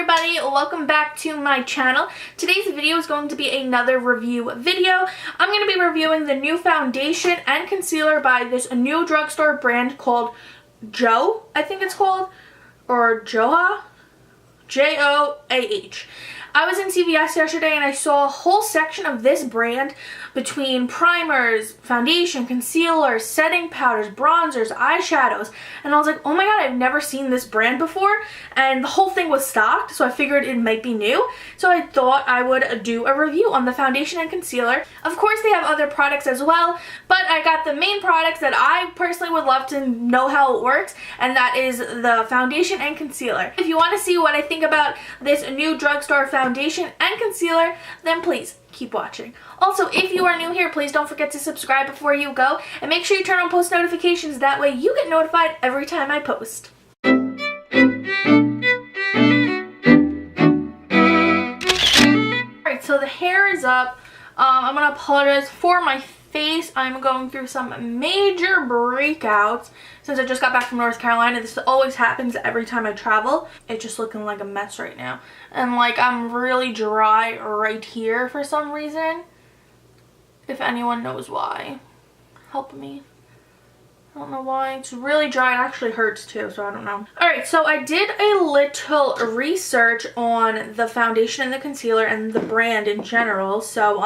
everybody, welcome back to my channel. Today's video is going to be another review video. I'm going to be reviewing the new foundation and concealer by this new drugstore brand called JOAH, I think it's called, or JOAH? JOAH. I was in CVS yesterday and I saw a whole section of this brand between primers, foundation, concealers, setting powders, bronzers, eyeshadows, and I was like, oh my god, I've never seen this brand before, and the whole thing was stocked, so I figured it might be new, so I thought I would do a review on the foundation and concealer. Of course they have other products as well, but I got the main products that I personally would love to know how it works, and that is the foundation and concealer. If you want to see what I think about this new drugstore foundation and concealer, then please keep watching. Also, if you are new here, please don't forget to subscribe before you go, and make sure you turn on post notifications, that way you get notified every time I post. Alright, so the hair is up. I'm gonna apologize for my face. I'm going through some major breakouts since I just got back from North Carolina. This always happens every time I travel. It's just looking like a mess right now, and like I'm really dry right here for some reason. If anyone knows why, help me. I don't know why. It's really dry. It actually hurts too, so I don't know. Alright, so I did a little research on the foundation and the concealer and the brand in general. So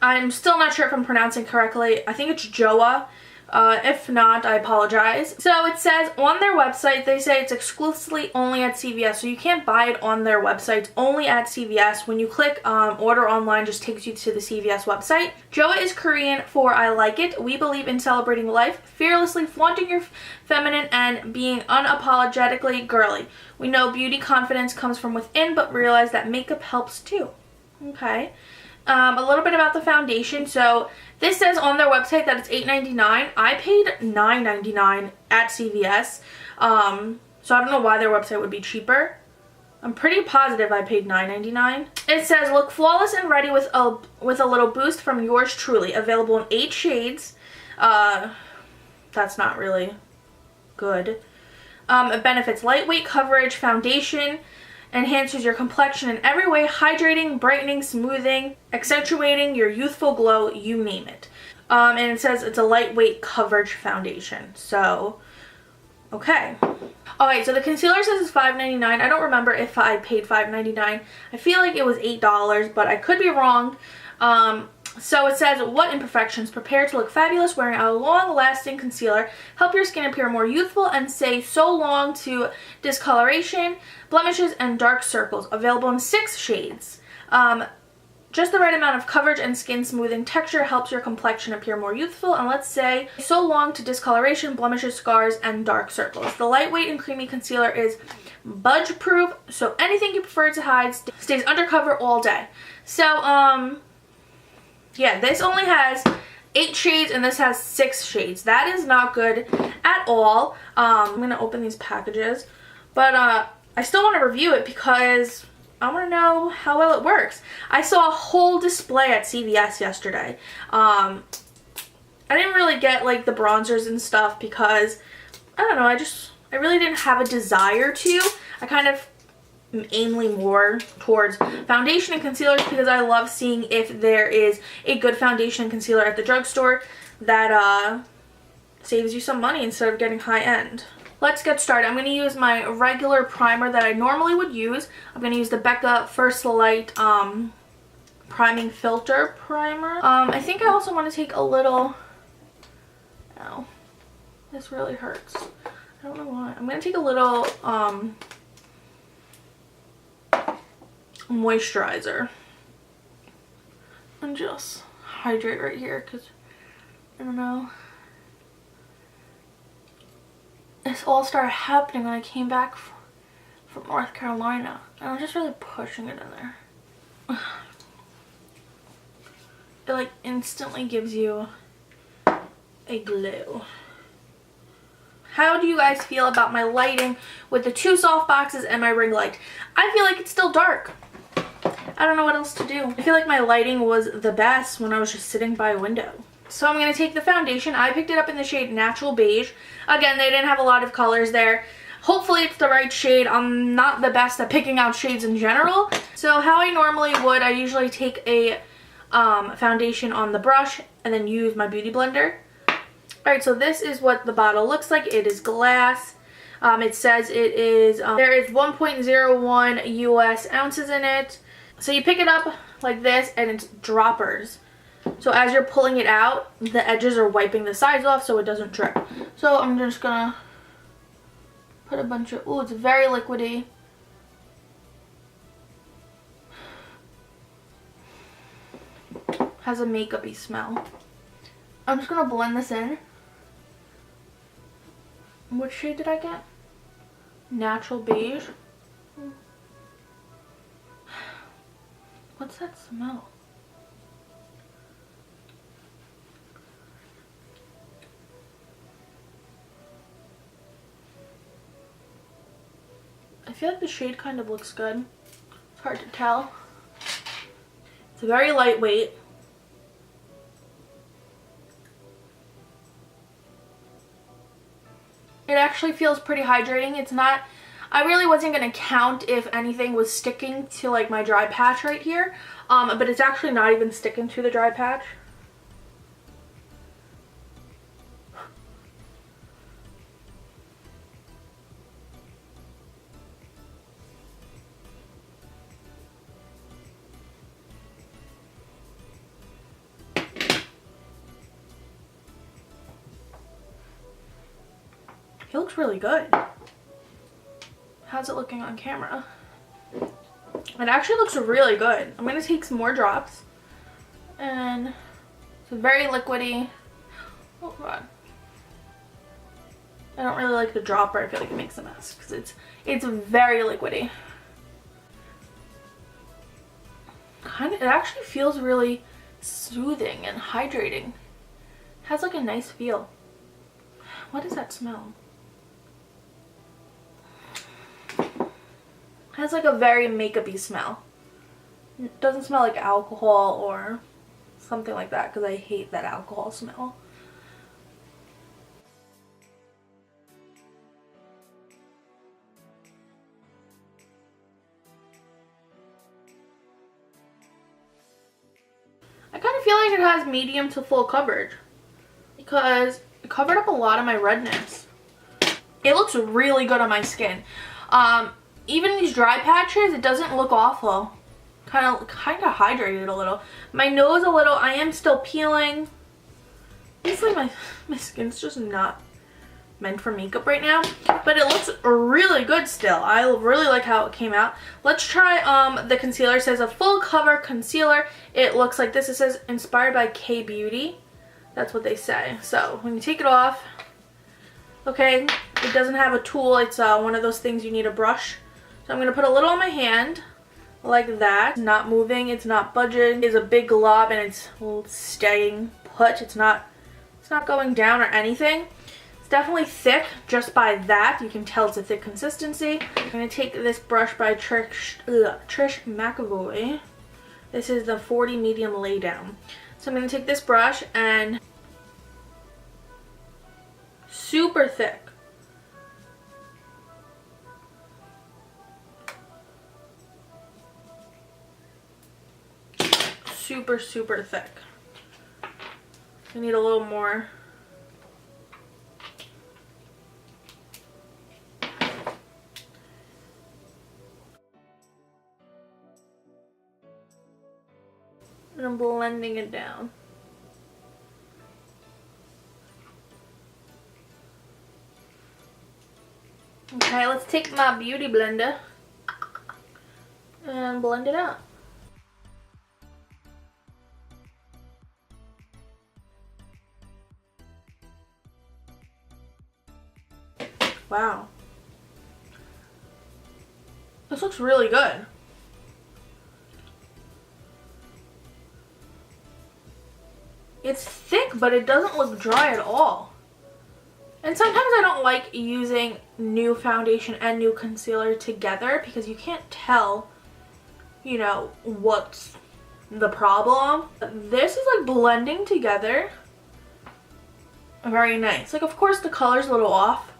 I'm still not sure if I'm pronouncing correctly. I think it's JOAH. If not, I apologize. So it says on their website, they say it's exclusively only at CVS. So you can't buy it on their website. It's only at CVS. When you click order online, just takes you to the CVS website. JOAH is Korean for I like it. We believe in celebrating life, fearlessly flaunting your feminine, and being unapologetically girly. We know beauty confidence comes from within, but realize that makeup helps too. Okay. A little bit about the foundation. So this says on their website that it's $8.99. I paid $9.99 at CVS. So I don't know why their website would be cheaper. I'm pretty positive I paid $9.99. It says look flawless and ready with a little boost from yours truly. Available in 8 shades. That's not really good. It benefits lightweight coverage, foundation, enhances your complexion in every way, hydrating, brightening, smoothing, accentuating your youthful glow, you name it. And it says it's a lightweight coverage foundation. So, okay. Alright, so the concealer says it's $5.99. I don't remember if I paid $5.99. I feel like it was $8, but I could be wrong. So it says, what imperfections? Prepare to look fabulous wearing a long-lasting concealer. Help your skin appear more youthful and say so long to discoloration, blemishes, and dark circles. Available in 6 shades. Just the right amount of coverage and skin smoothing texture helps your complexion appear more youthful. And let's say so long to discoloration, blemishes, scars, and dark circles. The lightweight and creamy concealer is budge proof, so anything you prefer to hide stays undercover all day. So, yeah, this only has 8 shades and this has 6 shades. That is not good at all. I'm going to open these packages. But I still want to review it because I want to know how well it works. I saw a whole display at CVS yesterday. I didn't really get like the bronzers and stuff because, I don't know, I really didn't have a desire to. I kind of aimly more towards foundation and concealers because I love seeing if there is a good foundation and concealer at the drugstore that saves you some money instead of getting high-end. Let's get started. I'm going to use my regular primer that I normally would use. I'm going to use the Becca First Light Priming Filter Primer. I think I also want to take a little... Ow. This really hurts. I don't know why. I'm going to take a little... moisturizer and just hydrate right here because I don't know, this all started happening when I came back from North Carolina and I'm just really pushing it in there. It like instantly gives you a glow. How do you guys feel about my lighting with the 2 soft boxes and my ring light? I feel like it's still dark. I don't know what else to do. I feel like my lighting was the best when I was just sitting by a window. So I'm going to take the foundation. I picked it up in the shade Natural Beige. Again, they didn't have a lot of colors there. Hopefully it's the right shade. I'm not the best at picking out shades in general. So how I normally would, I usually take a foundation on the brush and then use my beauty blender. Alright, so this is what the bottle looks like. It is glass. It says it is, there is 1.01 US ounces in it. So you pick it up like this and it's droppers. So as you're pulling it out, the edges are wiping the sides off so it doesn't drip. So I'm just gonna put a bunch of, ooh, it's very liquidy. Has a makeup-y smell. I'm just gonna blend this in. What shade did I get? Natural beige. What's that smell? I feel like the shade kind of looks good. It's hard to tell. It's very lightweight. It actually feels pretty hydrating. It's not, I really wasn't going to count if anything was sticking to like my dry patch right here. But it's actually not even sticking to the dry patch. It looks really good. How's it looking on camera? It actually looks really good. I'm going to take some more drops. And it's very liquidy. Oh god. I don't really like the dropper. I feel like it makes a mess because it's very liquidy. It actually feels really soothing and hydrating. It has like a nice feel. What does that smell? It has like a very makeup-y smell. It doesn't smell like alcohol or something like that because I hate that alcohol smell. I kind of feel like it has medium to full coverage because it covered up a lot of my redness. It looks really good on my skin. Even these dry patches, it doesn't look awful. Kind of hydrated a little. My nose a little, I am still peeling. Honestly, my skin's just not meant for makeup right now. But it looks really good still. I really like how it came out. Let's try the concealer. It says a full cover concealer. It looks like this. It says inspired by K Beauty. That's what they say. So when you take it off, okay, it doesn't have a tool. It's one of those things you need a brush. So I'm going to put a little on my hand, like that. It's not moving, it's not budging. It's a big glob and it's staying put. It's not going down or anything. It's definitely thick just by that. You can tell it's a thick consistency. I'm going to take this brush by Trish McAvoy. This is the 40 medium laydown. So I'm going to take this brush and super thick. Super thick. I need a little more. And I'm blending it down. Okay, let's take my beauty blender and blend it out. Wow. This looks really good. It's thick, but it doesn't look dry at all. And sometimes I don't like using new foundation and new concealer together because you can't tell, you know, what's the problem. This is like blending together. Very nice. Like, of course the color's a little off,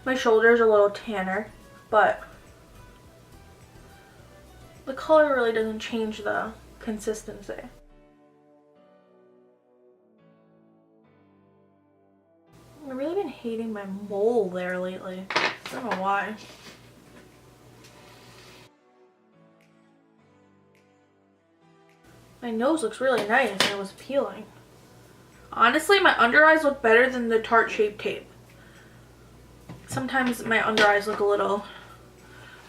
My shoulders are a little tanner, but the color really doesn't change the consistency. I've really been hating my mole there lately. I don't know why. My nose looks really nice and it was peeling. Honestly, my under eyes look better than the Tarte Shape Tape. Sometimes my under eyes look a little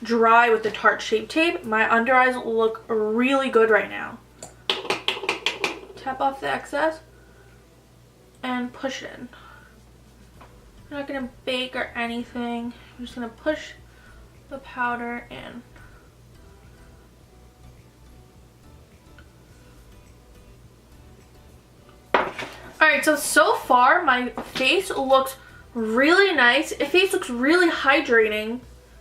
dry with the Tarte Shape Tape. My under eyes look really good right now. Tap off the excess and push it in. I'm not gonna bake or anything. I'm just gonna push the powder in. Alright, so far my face looks really nice. The face looks really hydrating.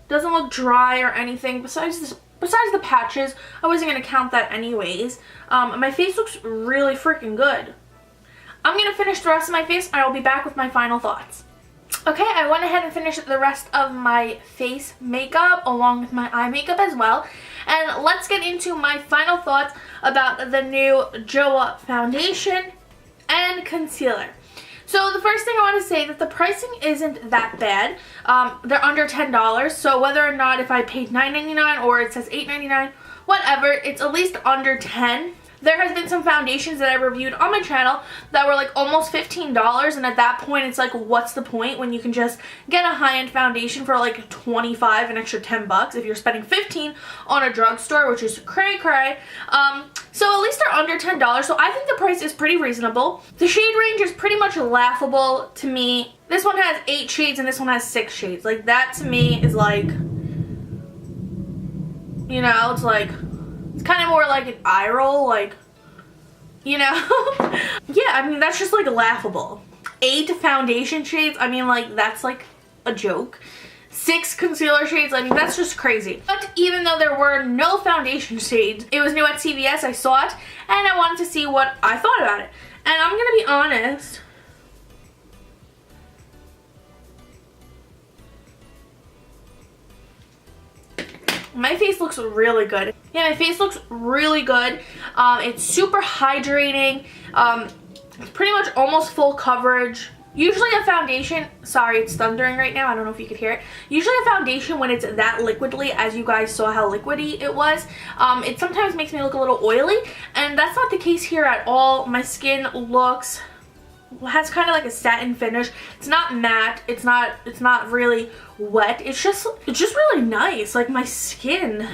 Doesn't look dry or anything. Besides the patches, I wasn't going to count that anyways. My face looks really freaking good. I'm going to finish the rest of my face and I will be back with my final thoughts. Okay, I went ahead and finished the rest of my face makeup along with my eye makeup as well. And let's get into my final thoughts about the new JOAH foundation and concealer. So the first thing I want to say that the pricing isn't that bad. They're under $10, so whether or not if I paid $9.99 or it says $8.99, whatever, it's at least under $10. There has been some foundations that I reviewed on my channel that were like almost $15, and at that point it's like, what's the point when you can just get a high-end foundation for like $25, an extra $10 if you're spending $15 on a drugstore, which is cray cray. So at least they're under $10, so I think the price is pretty reasonable. The shade range is pretty much laughable to me. This one has 8 shades and this one has 6 shades. Like, that to me is like, you know, it's like, it's kind of more like an eye roll, like, you know? Yeah, I mean, that's just like laughable. 8 foundation shades, I mean, like, that's like a joke. 6 concealer shades, I mean, that's just crazy. But even though there were no foundation shades, it was new at CVS, I saw it, and I wanted to see what I thought about it. And I'm gonna be honest, my face looks really good. Yeah, my face looks really good. It's super hydrating. It's pretty much almost full coverage. Usually a foundation, sorry, it's thundering right now, I don't know if you could hear it. Usually a foundation, when it's that liquidy, as you guys saw how liquidy it was, it sometimes makes me look a little oily, and that's not the case here at all. My skin has kind of like a satin finish. It's not matte, it's not really wet. It's just really nice, like my skin.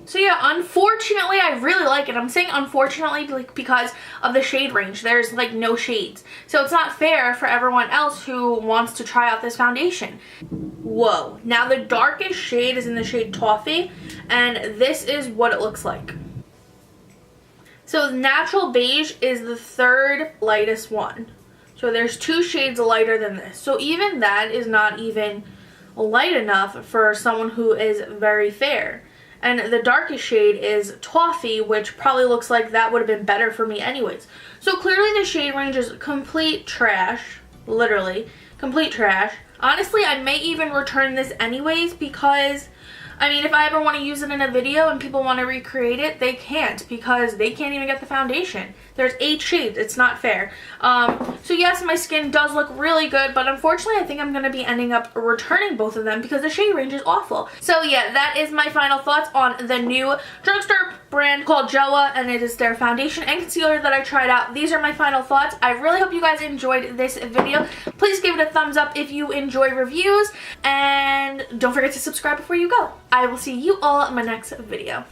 So yeah, unfortunately, I really like it. I'm saying unfortunately because of the shade range. There's like no shades. So it's not fair for everyone else who wants to try out this foundation. Whoa. Now the darkest shade is in the shade Toffee, and this is what it looks like. So Natural Beige is the 3rd lightest one. So there's 2 shades lighter than this. So even that is not even light enough for someone who is very fair. And the darkest shade is Toffee, which probably looks like that would have been better for me anyways. So clearly the shade range is complete trash. Literally, complete trash. Honestly, I may even return this anyways because, I mean, if I ever want to use it in a video and people want to recreate it, they can't because they can't even get the foundation. There's 8 shades. It's not fair. So yes, my skin does look really good, but unfortunately I think I'm going to be ending up returning both of them because the shade range is awful. So yeah, that is my final thoughts on the new drugstore brand called JOAH, and it is their foundation and concealer that I tried out. These are my final thoughts. I really hope you guys enjoyed this video. Please give it a thumbs up if you enjoy reviews, and don't forget to subscribe before you go. I will see you all in my next video.